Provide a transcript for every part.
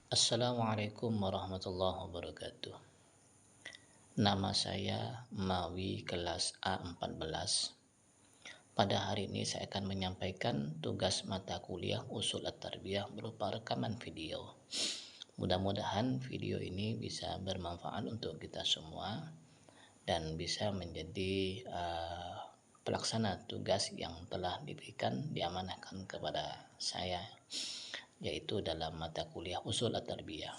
Assalamualaikum warahmatullahi wabarakatuh. Nama saya Mawi kelas A14. Pada hari ini saya akan menyampaikan tugas mata kuliah Ushul At-Tarbiyah berupa rekaman video. Mudah-mudahan video ini bisa bermanfaat untuk kita semua dan bisa menjadi pelaksana tugas yang telah diberikan diamanahkan kepada saya, yaitu dalam mata kuliah Ushul At-Tarbiyah.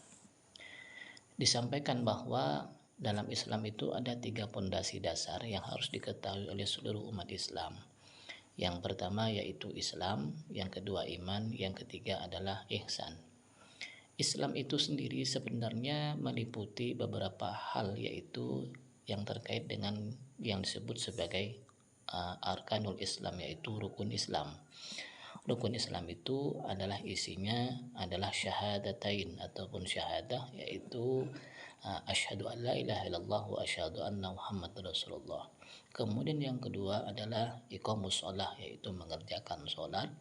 Disampaikan bahwa dalam Islam itu ada 3 pondasi dasar yang harus diketahui oleh seluruh umat Islam. Yang pertama yaitu Islam, yang kedua iman, yang ketiga adalah ihsan. Islam itu sendiri sebenarnya meliputi beberapa hal, yaitu yang terkait dengan yang disebut sebagai arkanul Islam, yaitu rukun Islam. Rukun Islam itu adalah isinya adalah syahadatain ataupun syahadah, yaitu asyhadu an la ilaha illallah wa asyhadu anna Muhammad Rasulullah. Kemudian yang kedua adalah iqamus shalah, yaitu mengerjakan sholat.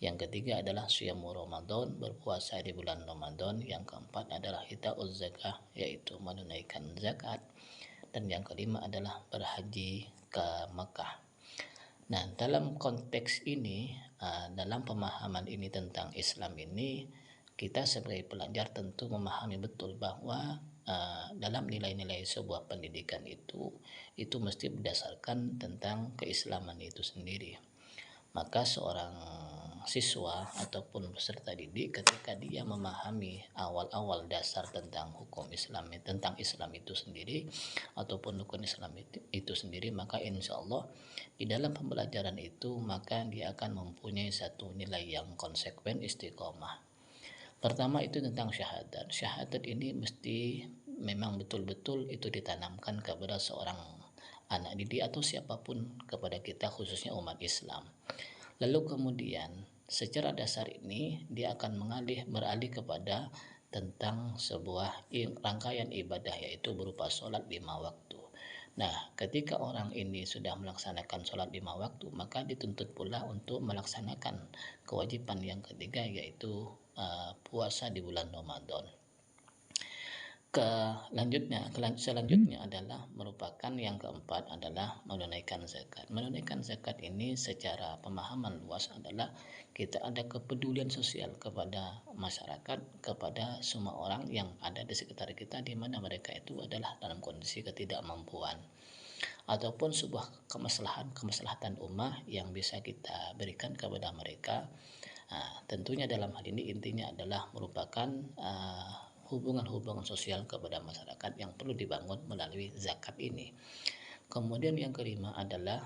Yang ketiga adalah siyamu Ramadan, berpuasa di bulan Ramadan. Yang keempat adalah itauz zakah, yaitu menunaikan zakat. Dan yang kelima adalah berhaji ke Mekah. Nah, dalam konteks ini, dalam pemahaman ini tentang Islam ini, kita sebagai pelajar tentu memahami betul bahwa dalam nilai-nilai sebuah pendidikan itu mesti berdasarkan tentang keislaman itu sendiri. Maka seorang siswa ataupun peserta didik ketika dia memahami awal-awal dasar tentang hukum Islam, tentang Islam itu sendiri ataupun rukun Islam itu sendiri, maka insya Allah di dalam pembelajaran itu maka dia akan mempunyai satu nilai yang konsekuen, istiqomah. Pertama itu tentang syahadat. Syahadat ini mesti memang betul-betul itu ditanamkan kepada seorang anak didik atau siapapun kepada kita, khususnya umat Islam. Lalu kemudian secara dasar ini dia akan beralih kepada tentang sebuah rangkaian ibadah, yaitu berupa sholat 5 waktu. Nah, ketika orang ini sudah melaksanakan sholat 5 waktu, maka dituntut pula untuk melaksanakan kewajiban yang ketiga, yaitu puasa di bulan Ramadan. Selanjutnya adalah merupakan yang keempat adalah menunaikan zakat. Menunaikan zakat ini secara pemahaman luas adalah kita ada kepedulian sosial kepada masyarakat, kepada semua orang yang ada di sekitar kita, di mana mereka itu adalah dalam kondisi ketidakmampuan ataupun sebuah kemaslahatan ummah yang bisa kita berikan kepada mereka. Tentunya dalam hal ini intinya adalah merupakan hubungan-hubungan sosial kepada masyarakat yang perlu dibangun melalui zakat ini. Kemudian yang kelima adalah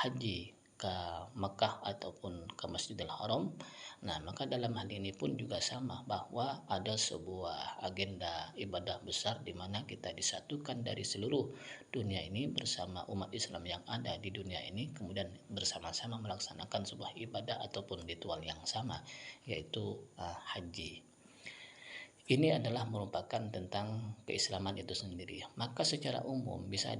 haji ke Mekah ataupun ke Masjidil Haram. Nah, maka dalam hal ini pun juga sama, bahwa ada sebuah agenda ibadah besar di mana kita disatukan dari seluruh dunia ini bersama umat Islam yang ada di dunia ini, kemudian bersama-sama melaksanakan sebuah ibadah ataupun ritual yang sama, yaitu haji. Ini adalah merupakan tentang keislaman itu sendiri. Maka secara umum bisa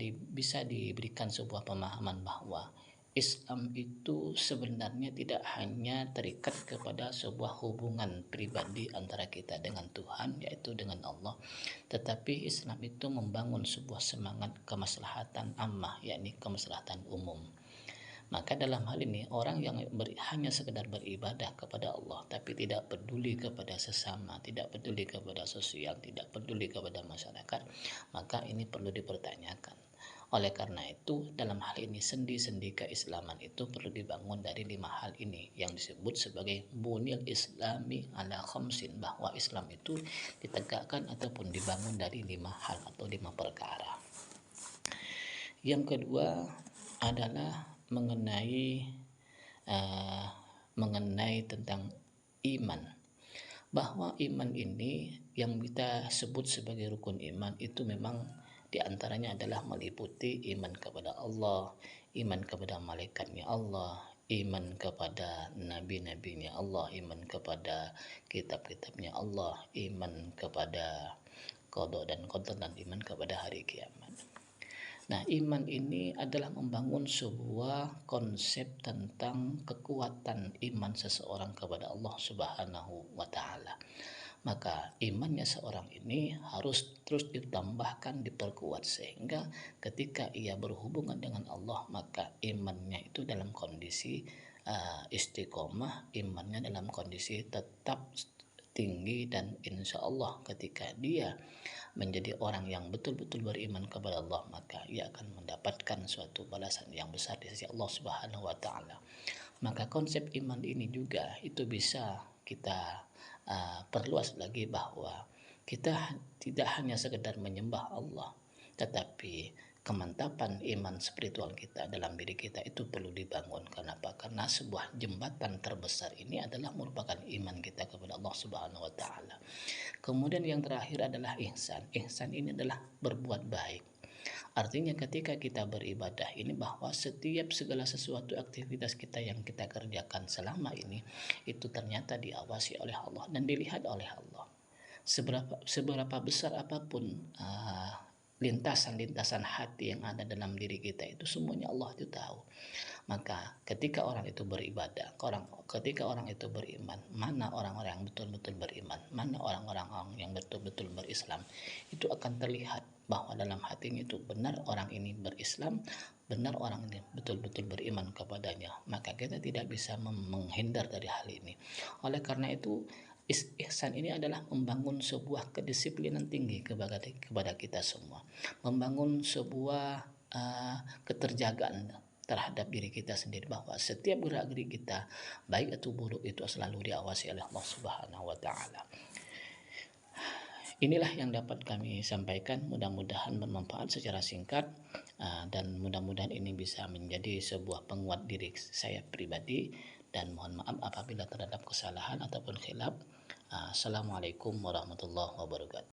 diberikan sebuah pemahaman bahwa Islam itu sebenarnya tidak hanya terikat kepada sebuah hubungan pribadi antara kita dengan Tuhan, yaitu dengan Allah, tetapi Islam itu membangun sebuah semangat kemaslahatan ammah, yakni kemaslahatan umum. Maka dalam hal ini orang yang hanya sekedar beribadah kepada Allah tapi tidak peduli kepada sesama, tidak peduli kepada sosial, tidak peduli kepada masyarakat, maka ini perlu dipertanyakan. Oleh karena itu dalam hal ini sendi-sendi keislaman itu perlu dibangun dari 5 hal ini yang disebut sebagai bunil islami ala khamsin, bahwa Islam itu ditegakkan ataupun dibangun dari 5 hal atau 5 perkara. Yang kedua adalah mengenai tentang iman, bahwa iman ini yang kita sebut sebagai rukun iman itu memang diantaranya adalah meliputi iman kepada Allah, iman kepada malaikatnya Allah, iman kepada nabi-nabinya Allah, iman kepada kitab-kitabnya Allah, iman kepada qada dan qadar, dan iman kepada hari kiamat. Nah, iman ini adalah membangun sebuah konsep tentang kekuatan iman seseorang kepada Allah Subhanahu wa Ta'ala. maka imannya seorang ini harus terus ditambahkan, diperkuat, sehingga ketika ia berhubungan dengan Allah maka imannya itu dalam kondisi istiqomah, imannya dalam kondisi tetap tinggi, dan insya Allah ketika dia menjadi orang yang betul-betul beriman kepada Allah maka ia akan mendapatkan suatu balasan yang besar di sisi Allah Subhanahu wa taala. Maka konsep iman ini juga itu bisa kita perluas lagi, bahwa kita tidak hanya sekedar menyembah Allah, tetapi kemantapan iman spiritual kita dalam diri kita itu perlu dibangun. Kenapa? Karena sebuah jembatan terbesar ini adalah merupakan iman kita kepada Allah Subhanahu wa taala. Kemudian yang terakhir adalah ihsan. Ihsan ini adalah berbuat baik. Artinya ketika kita beribadah ini, bahwa setiap segala sesuatu aktivitas kita yang kita kerjakan selama ini itu ternyata diawasi oleh Allah dan dilihat oleh Allah. Seberapa besar apapun lintasan-lintasan hati yang ada dalam diri kita, itu semuanya Allah itu tahu. Maka ketika orang itu beribadah, ketika orang itu beriman, mana orang-orang yang betul-betul beriman, mana orang-orang yang betul-betul berislam, itu akan terlihat bahwa dalam hatinya itu benar orang ini berislam, benar orang ini betul-betul beriman kepadanya. Maka kita tidak bisa menghindar dari hal ini. Oleh karena itu, ihsan ini adalah membangun sebuah kedisiplinan tinggi kepada kita semua, membangun sebuah keterjagaan terhadap diri kita sendiri, bahwa setiap gerak gerik kita baik atau buruk itu selalu diawasi oleh Allah Subhanahu wa taala. Inilah yang dapat kami sampaikan, mudah-mudahan bermanfaat secara singkat, dan mudah-mudahan ini bisa menjadi sebuah penguat diri saya pribadi, dan mohon maaf apabila terdapat kesalahan ataupun khilaf. Assalamualaikum warahmatullahi wabarakatuh.